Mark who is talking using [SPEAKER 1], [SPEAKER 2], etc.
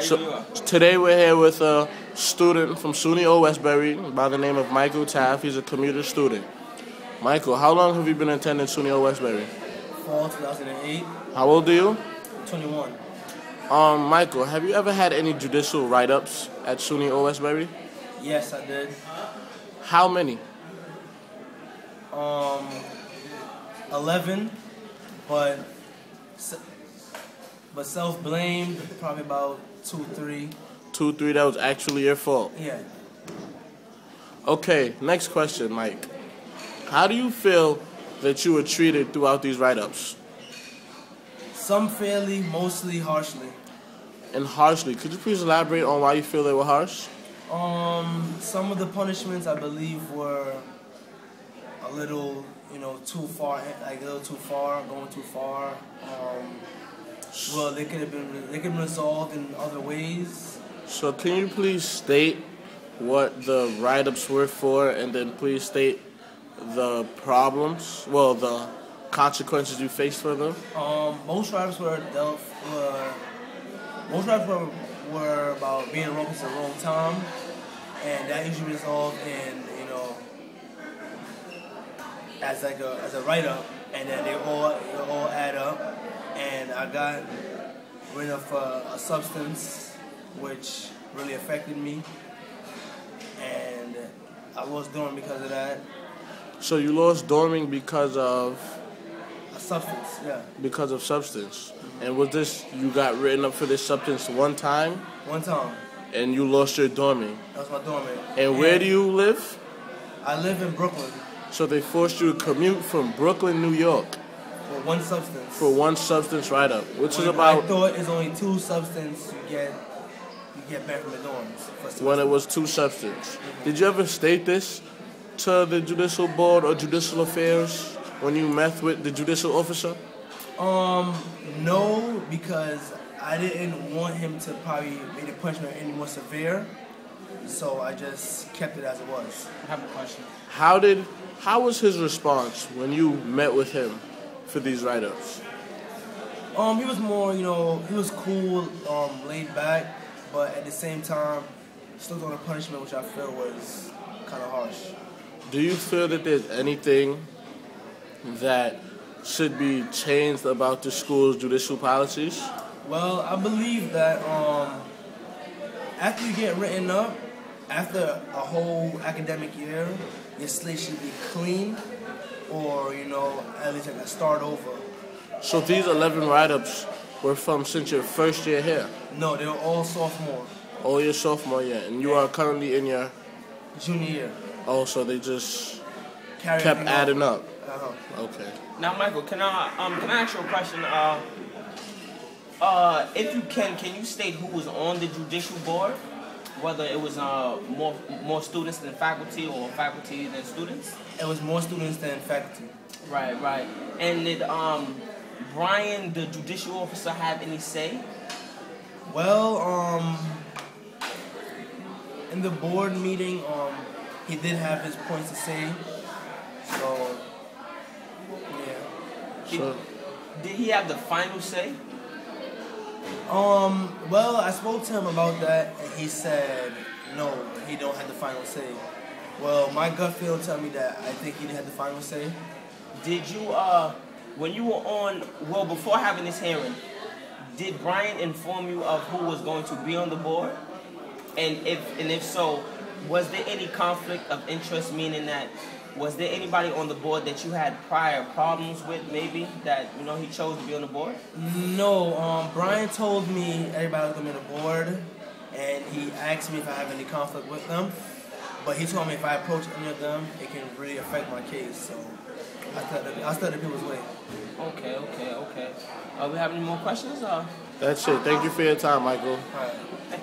[SPEAKER 1] So today we're here with a student from SUNY Old Westbury by the name of Michael Taft. He's a commuter student. Michael, how long have you been attending SUNY Old Westbury?
[SPEAKER 2] Fall 2008.
[SPEAKER 1] How old are you?
[SPEAKER 2] 21.
[SPEAKER 1] Michael, have you ever had any judicial write-ups at SUNY Old Westbury?
[SPEAKER 2] Yes, I did.
[SPEAKER 1] How many?
[SPEAKER 2] 11, but self-blamed, probably about 2, 3.
[SPEAKER 1] 2, 3, that was actually your fault.
[SPEAKER 2] Yeah.
[SPEAKER 1] Okay, next question, Mike. How do you feel that you were treated throughout these write-ups?
[SPEAKER 2] Some fairly, mostly harshly.
[SPEAKER 1] And harshly. Could you please elaborate on why you feel they were harsh?
[SPEAKER 2] Some of the punishments I believe were a little, too far, going too far. Well, they could have been resolved in other ways.
[SPEAKER 1] So can you please state what the write-ups were for, and then please state the problems, the consequences you faced for them?
[SPEAKER 2] Most write-ups were about being wrong at the wrong time, and that usually resolved in, as a write-up, and then they all add up. And I got rid of a substance which really affected me, and I lost dorming because of that.
[SPEAKER 1] So you lost dorming because of?
[SPEAKER 2] A substance, yeah.
[SPEAKER 1] Because of substance. Mm-hmm. And was this, you got written up for this substance one time?
[SPEAKER 2] One time.
[SPEAKER 1] And you lost your dorming?
[SPEAKER 2] That's my dorming.
[SPEAKER 1] And where do you live?
[SPEAKER 2] I live in Brooklyn.
[SPEAKER 1] So they forced you to commute from Brooklyn, New York?
[SPEAKER 2] For one substance.
[SPEAKER 1] For one substance write-up, which is about...
[SPEAKER 2] I thought it's only 2 substances you get back from the dorms.
[SPEAKER 1] When it was 2 substances. Mm-hmm. Did you ever state this to the judicial board or judicial affairs when you met with the judicial officer?
[SPEAKER 2] No, because I didn't want him to probably make the punishment any more severe. So I just kept it as it was.
[SPEAKER 3] I have a question.
[SPEAKER 1] How was his response when you met with him for these write-ups?
[SPEAKER 2] He was more, he was cool, laid back, but at the same time, still on a punishment which I feel was kind of harsh.
[SPEAKER 1] Do you feel that there's anything that should be changed about the school's judicial policies?
[SPEAKER 2] Well, I believe that after you get written up, after a whole academic year, your slate should be clean, or, at least like start over.
[SPEAKER 1] So these 11 write-ups were from since your first year here?
[SPEAKER 2] No, they were all sophomore.
[SPEAKER 1] All your sophomore year, and you are currently in your...
[SPEAKER 2] Junior year.
[SPEAKER 1] Oh, so they just kept adding up. Okay.
[SPEAKER 3] Now, Michael, can I ask you a question? If you can you state who was on the judicial board? Whether it was more students than faculty or faculty than students?
[SPEAKER 2] It was more students than faculty.
[SPEAKER 3] Right. And did Brian, the judicial officer, have any say?
[SPEAKER 2] Well, in the board meeting, he did have his points to say. So, yeah.
[SPEAKER 3] Did he have the final say?
[SPEAKER 2] Well, I spoke to him about that, and he said no, he don't have the final say. Well, my gut feel tell me that I think he had the final say.
[SPEAKER 3] Did you, when you were on, before having this hearing, did Brian inform you of who was going to be on the board? And if so, was there any conflict of interest, meaning that, was there anybody on the board that you had prior problems with, maybe, that, he chose to be on the board?
[SPEAKER 2] No, Brian told me everybody was going to be on the board, and he asked me if I have any conflict with them, but he told me if I approach any of them, it can really affect my case, so I started people's way.
[SPEAKER 3] Okay. We have any more questions?
[SPEAKER 1] That's it. Thank you for your time, Michael.
[SPEAKER 2] All right.